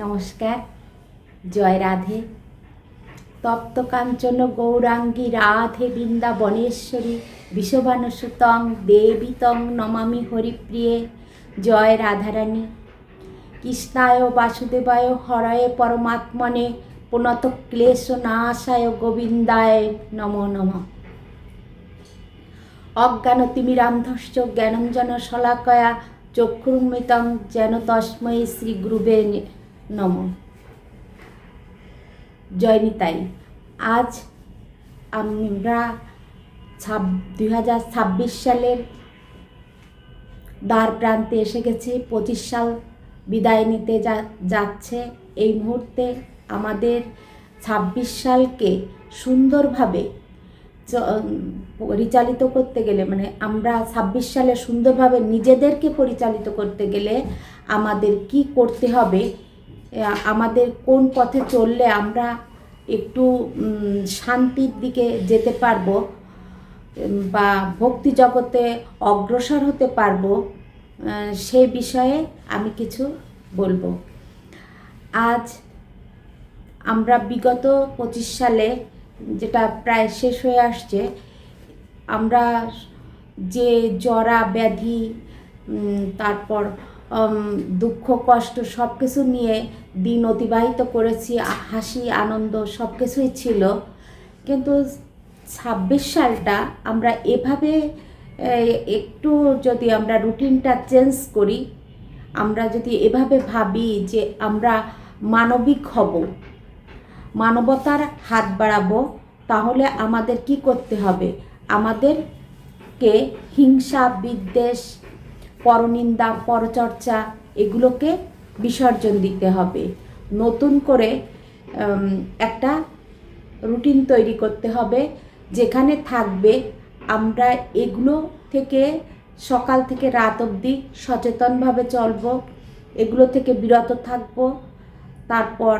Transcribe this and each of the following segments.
নমস্কার। জয় রাধে। তপ্ত কাঞ্চন গৌরাঙ্গী রাধে বৃন্দাবনেশ্বরী বিষবানুসুতং দেবী তং নমামি হরিপ্রিয়ে। জয় রাধারানী। কৃষ্ণায় বাসুদেবায় হরয়ে পরমাত্মনে পুনত ক্লেশ নাশায় গোবিন্দায় নমো নমঃ। অজ্ঞানতিমিরান্ধস্য জ্ঞানঞ্জন শলাকয়া চক্ষুর্মিতং যেন তস্मै শ্রী গুরুবে নমঃ। জয় নিতাই। আজ আমরা 2026 সালের দ্বার প্রান্তে এসে গেছি। 25 সাল বিদায় নিতে যাচ্ছে। এই মুহূর্তে আমাদের 26 সালকে সুন্দরভাবে পরিচালিত করতে গেলে, মানে আমরা 26 সালে সুন্দরভাবে নিজেদেরকে পরিচালিত করতে গেলে আমাদের কি করতে হবে, আমাদের কোন পথে চললে আমরা একটু শান্তির দিকে যেতে পারবো বা ভক্তি জগতে অগ্রসর হতে পারবো, সে বিষয়ে আমি কিছু বলবো। আজ আমরা বিগত 25 সালে, যেটা প্রায় শেষ হয়ে আসছে, আমরা যে জরা ব্যাধি, তারপর দুঃখ কষ্ট সব কিছু নিয়ে দিন অতিবাহিত করেছি। হাসি আনন্দ সব কিছুই ছিল। কিন্তু 26 সালটা আমরা এভাবে একটু যদি আমরা রুটিনটা চেঞ্জ করি, আমরা যদি এভাবে ভাবি যে আমরা মানবিক হব, মানবতার হাত বাড়াবো, তাহলে আমাদের কি করতে হবে? আমাদেরকে হিংসা বিদ্বেষ পরনিন্দা পরচর্চা এগুলোকে বিসর্জন দিতে হবে। নতুন করে একটা রুটিন তৈরি করতে হবে, যেখানে থাকবে আমরা এগুলো থেকে সকাল থেকে রাত অবধি সচেতনভাবে চলব, এগুলো থেকে বিরত থাকব। তারপর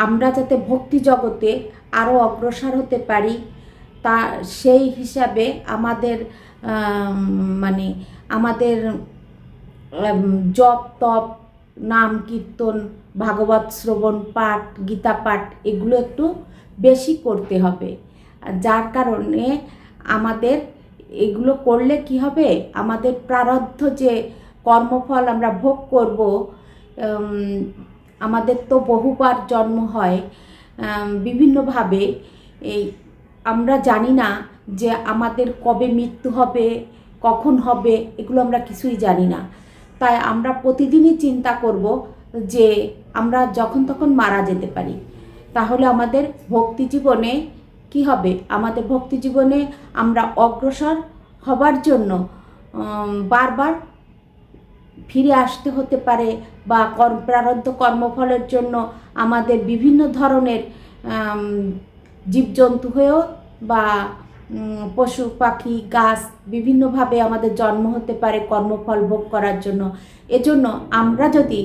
আমরা যাতে ভক্তি জগতে আরও অগ্রসর হতে পারি, তা সেই হিসাবে আমাদের আমাদের জপ তপ নাম কীর্তন ভাগবত শ্রবণ পাঠ গীতা পাঠ এগুলো একটু বেশি করতে হবে। যার কারণে আমাদের এগুলো করলে কি হবে, আমাদের প্রারব্ধ যে কর্মফল আমরা ভোগ করব, আমাদের তো বহুবার জন্ম হয় বিভিন্নভাবে। এই আমরা জানি না যে আমাদের কবে মৃত্যু হবে, কখন হবে, এগুলো আমরা কিছুই জানি না। তাই আমরা প্রতিদিনই চিন্তা করব যে আমরা যখন তখন মারা যেতে পারি। তাহলে আমাদের ভক্তি জীবনে কি হবে? আমাদের ভক্তি জীবনে আমরা অগ্রসর হবার জন্য বারবার ফিরে আসতে হতে পারে, বা প্রারব্ধ কর্মফলের জন্য আমাদের বিভিন্ন ধরনের জীবজন্তু হয়েও বা পশু পাখি গাছ বিভিন্নভাবে আমাদের জন্ম হতে পারে কর্মফল ভোগ করার জন্য। এজন্য আমরা যদি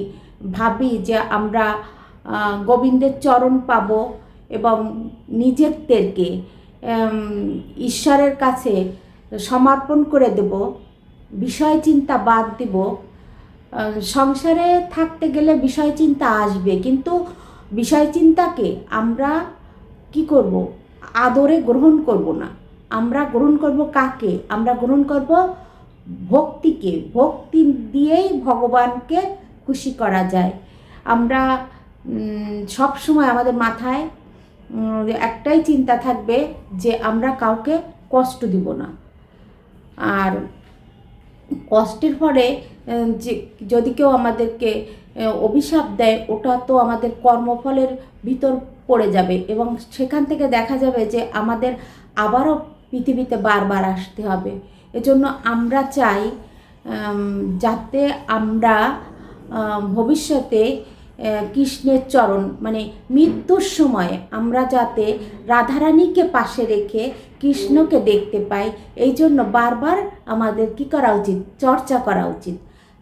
ভাবি যে আমরা গোবিন্দের চরণ পাব এবং নিজেদেরকে ঈশ্বরের কাছে সমর্পণ করে দেব, বিষয় চিন্তা বাদ দেব। সংসারে থাকতে গেলে বিষয় চিন্তা আসবে, কিন্তু বিষয় চিন্তাকে আমরা কি করব? আদরে গ্রহণ করব না। আমরা গ্রহণ করব কাকে? আমরা গ্রহণ করব ভক্তিকে। ভক্তি দিয়েই ভগবানকে খুশি করা যায়। আমরা সব সময় আমাদের মাথায় একটাই চিন্তা থাকবে যে আমরা কাউকে কষ্ট দিব না। আর কষ্টের ফলে যে যদি কেউ আমাদেরকে অভিশাপ দেয়, ওটা তো আমাদের কর্মফলের ভিতর পড়ে যাবে এবং সেখান থেকে দেখা যাবে যে আমাদের আবারও পৃথিবীতে বারবার আসতে হবে। এজন্য আমরা চাই যাতে আমরা ভবিষ্যতে কৃষ্ণের চরণ, মানে মৃত্যুর সময় আমরা যাতে রাধারানীকে পাশে রেখে কৃষ্ণকে দেখতে পাই, এই জন্য বারবার আমাদের কি করা উচিত? চর্চা করা উচিত।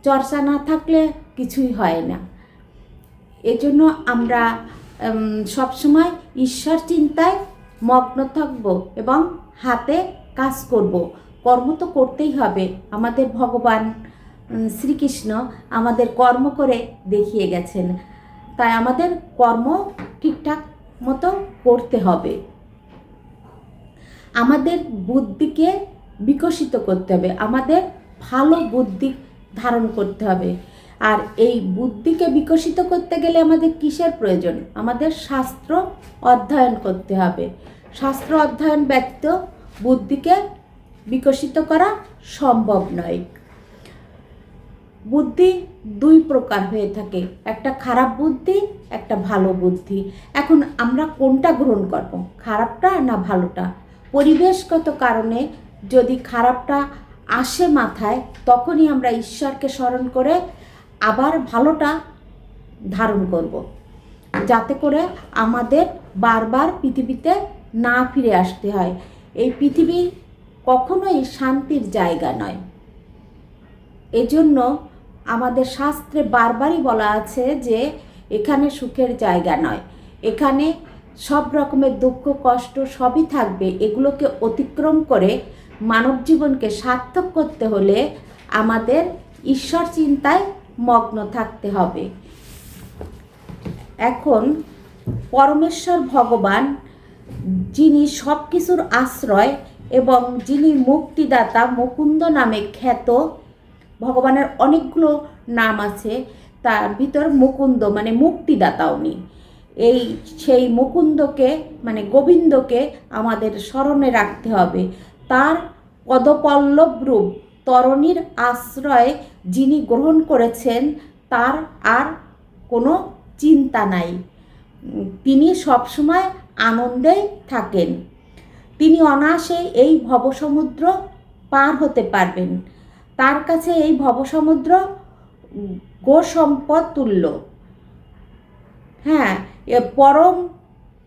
চর্চা না থাকলে কিছুই হয় না। এজন্য আমরা সবসময় ঈশ্বর চিন্তায় মগ্ন থাকব এবং হাতে কাজ করব। কর্ম তো করতেই হবে। আমাদের ভগবান শ্রীকৃষ্ণ আমাদের কর্ম করে দেখিয়ে গেছেন। তাই আমাদের কর্ম ঠিকঠাক মতো করতে হবে। আমাদের বুদ্ধিকে বিকশিত করতে হবে, আমাদের ভালো বুদ্ধি ধারণ করতে হবে। আর এই বুদ্ধিকে বিকশিত করতে গেলে আমাদের কিসের প্রয়োজন? আমাদের শাস্ত্র অধ্যয়ন করতে হবে। শাস্ত্র অধ্যয়ন ব্যতীত বুদ্ধিকে বিকশিত করা সম্ভব নয়। বুদ্ধি দুই প্রকার হয়ে থাকে, একটা খারাপ বুদ্ধি, একটা ভালো বুদ্ধি। এখন আমরা কোনটা গ্রহণ করব, খারাপটা না ভালোটা? পরিবেশগত কারণে যদি খারাপটা আসে মাথায়, তখনই আমরা ঈশ্বরকে স্মরণ করে আবার ভালোটা ধারণ করব, যাতে করে আমাদের বারবার পৃথিবীতে না ফিরে আসতে হয়। এই পৃথিবী কখনোই শান্তির জায়গা নয়। এজন্য আমাদের শাস্ত্রে বারবারই বলা আছে যে এখানে সুখের জায়গা নয়, এখানে সব রকমের দুঃখ কষ্ট সবই থাকবে। এগুলোকে অতিক্রম করে মানব জীবনকে সার্থক করতে হলে আমাদের ঈশ্বর চিন্তায় মগ্ন থাকতে হবে। এখন পরমেশ্বর ভগবান, যিনি সব কিছুর আশ্রয় এবং যিনি মুক্তিদাতা, মুকুন্দ নামে খ্যাত, ভগবানের অনেকগুলো নাম আছে, তার ভিতর মুকুন্দ মানে মুক্তিদাতা উনি। সেই মুকুন্দকে মানে গোবিন্দকে আমাদের স্মরণে রাখতে হবে। তার পদপল্লব রূপ তরণীর আশ্রয় যিনি গ্রহণ করেছেন, তার আর কোনো চিন্তা নাই। তিনি সবসময় আনন্দেই থাকেন। তিনি অনায়াসে এই ভবসমুদ্র পার হতে পারবেন। তার কাছে এই ভবসমুদ্র গোসম্পদ তুল্য। হ্যাঁ,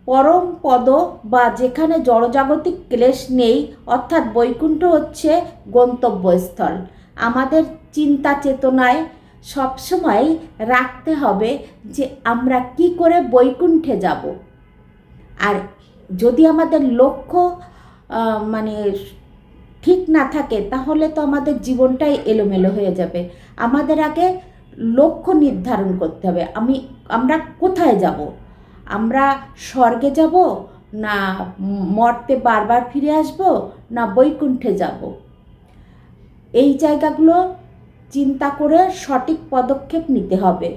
পরম পদ বা যেখানে জড়জাগতিক ক্লেশ নেই, অর্থাৎ বৈকুণ্ঠ হচ্ছে গন্তব্যস্থল। আমাদের চিন্তা চেতনায় সবসময় রাখতে হবে যে আমরা কি করে বৈকুণ্ঠে যাব। আর যদি আমাদের লক্ষ্য মানে ঠিক না থাকে, তাহলে তো আমাদের জীবনটাই এলোমেলো হয়ে যাবে। আমাদের আগে লক্ষ্য নির্ধারণ করতে হবে, আমরা কোথায় যাব? আমরা স্বর্গে যাব, না মর্তে বারবার ফিরে আসব, না বৈকুণ্ঠে যাব? এই জায়গাগুলো চিন্তা করে সঠিক পদক্ষেপ নিতে হবে।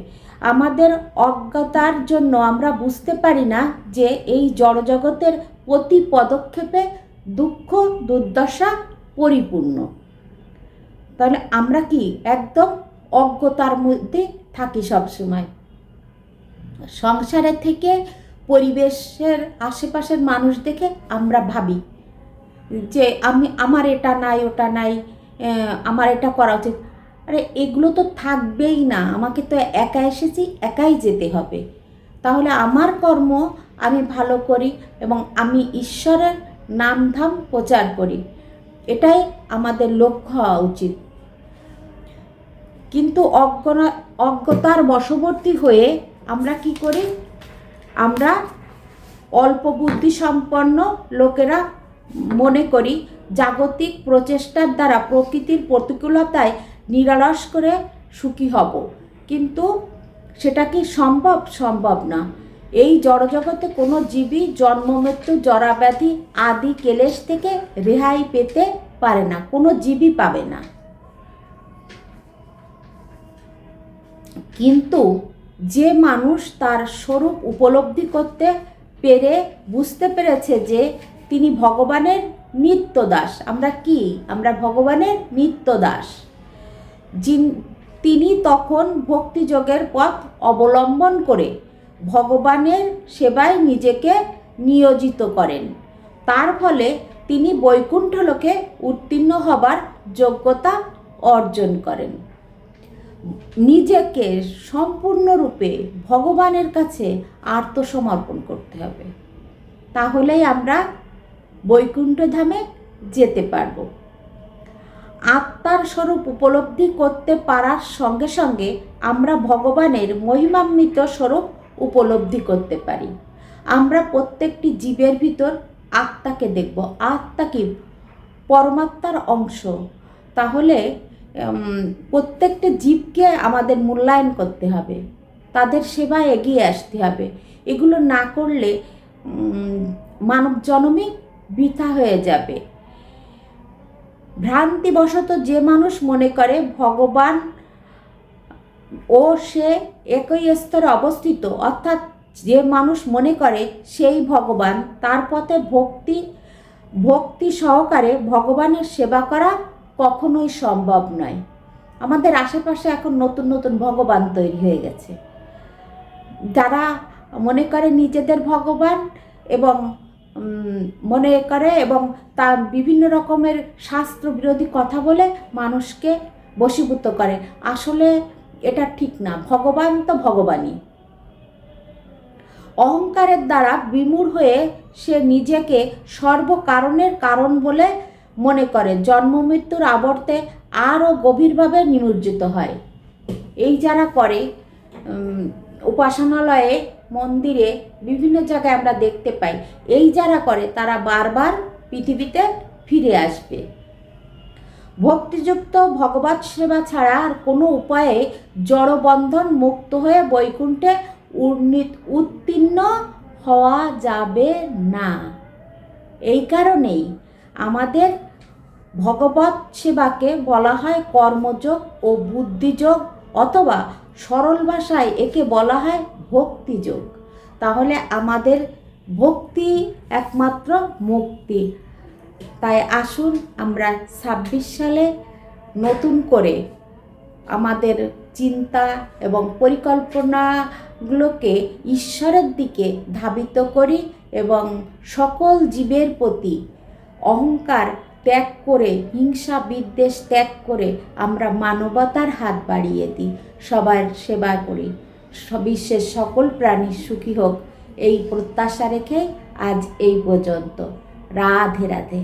আমাদের অজ্ঞতার জন্য আমরা বুঝতে পারি না যে এই জড়জগতের প্রতি পদক্ষেপে দুঃখ দুর্দশা পরিপূর্ণ। তাহলে আমরা কি একদম অজ্ঞতার মধ্যে থাকি সবসময়। সংসারে থেকে পরিবেশের আশেপাশের মানুষ দেখে আমরা ভাবি যে আমার এটা নাই, ওটা নাই, আমার এটা করা উচিত। আরে এগুলো তো থাকবেই না, আমাকে তো একা এসেছি, একাই যেতে হবে। তাহলে আমার কর্ম আমি ভালো করি এবং আমি ঈশ্বরের নামধাম প্রচার করি, এটাই আমাদের লক্ষ্য হওয়া উচিত। কিন্তু অজ্ঞতার বশবর্তী হয়ে আমরা কি করি? আমরা অল্প বুদ্ধি সম্পন্ন লোকেরা মনে করি জাগতিক প্রচেষ্টার দ্বারা প্রকৃতির প্রতিকূলতায় নিরলস করে সুখী হব। কিন্তু সেটা কি সম্ভব? সম্ভব না। এই জড়জগতে কোনো জীবই জন্মমৃত্যু জরাব্যাধি আদি ক্লেশ থেকে রেহাই পেতে পারে না, কোনো জীবই পাবে না। কিন্তু যে মানুষ তার স্বরূপ উপলব্ধি করতে পেরে বুঝতে পেরেছে যে তিনি ভগবানের নিত্য দাস, আমরা কি? আমরা ভগবানের নিত্য দাস। তিনি তখন ভক্তিযোগের পথ অবলম্বন করে ভগবানের সেবায় নিজেকে নিয়োজিত করেন। তার ফলে তিনি বৈকুণ্ঠ লোকে উত্তীর্ণ হবার যোগ্যতা অর্জন করেন। নিজেকে সম্পূর্ণরূপে ভগবানের কাছে আত্মসমর্পণ করতে হবে, তাহলেই আমরা বৈকুণ্ঠ ধামে যেতে পারব। আত্মার স্বরূপ উপলব্ধি করতে পারার সঙ্গে সঙ্গে আমরা ভগবানের মহিমান্বিত স্বরূপ উপলব্ধি করতে পারি। আমরা প্রত্যেকটি জীবের ভিতর আত্মাকে দেখব, আত্মা কি? পরমাত্মার অংশ। তাহলে প্রত্যেকটা জীবকে আমাদের মূল্যায়ন করতে হবে। তাদের সেবায় এগিয়ে আসতে হবে। এগুলো না করলে মানব জন্মই বৃথা হয়ে যাবে। ভ্রান্তিবশত যে মানুষ মনে করে ভগবান ও সে একই স্তরে অবস্থিত, অর্থাৎ যে মানুষ মনে করে সেই ভগবান, তার পথে ভক্তি সহকারে ভগবানের সেবা করা কখনোই সম্ভব নয়। আমাদের আশেপাশে এখন নতুন নতুন ভগবান তৈরি হয়ে গেছে, যারা মনে করে নিজেদের ভগবান এবং মনে করে এবং তা বিভিন্ন রকমের শাস্ত্র বিরোধী কথা বলে মানুষকে বশীভূত করে। আসলে এটা ঠিক না, ভগবান তো ভগবানই। অহংকারের দ্বারা বিমূঢ় হয়ে সে নিজেকে সর্বকারণের কারণ বলে মনে করে জন্ম মৃত্যুর আবর্তে আরও গভীরভাবে নিমজ্জিত হয়। এই যারা করে, উপাসনালয়ে, মন্দিরে, বিভিন্ন জায়গায় আমরা দেখতে পাই, এই যারা করে তারা বারবার পৃথিবীতে ফিরে আসবে। ভক্তিযুক্ত ভগবৎ সেবা ছাড়া আর কোনো উপায়ে জড়বন্ধন মুক্ত হয়ে বৈকুণ্ঠে উত্তীর্ণ হওয়া যাবে না। এই কারণেই আমাদের ভগবৎ সেবাকে বলা হয় কর্মযোগ ও বুদ্ধিযোগ, অথবা সরল ভাষায় একে বলা হয় ভক্তিযোগ। তাহলে আমাদের ভক্তি একমাত্র মুক্তি। তাই আসুন আমরা 26 সালে নতুন করে আমাদের চিন্তা এবং পরিকল্পনাগুলোকে ঈশ্বরের দিকে ধাবিত করি এবং সকল জীবের প্রতি অহংকার ত্যাগ করে, হিংসা বিদ্বেষ ত্যাগ করে আমরা মানবতার হাত বাড়িয়ে দিই, সবার সেবা করি, বিশ্বের সকল প্রাণী সুখী হোক, এই প্রত্যাশা রেখে আজ এই পর্যন্ত। রাধে রাধে।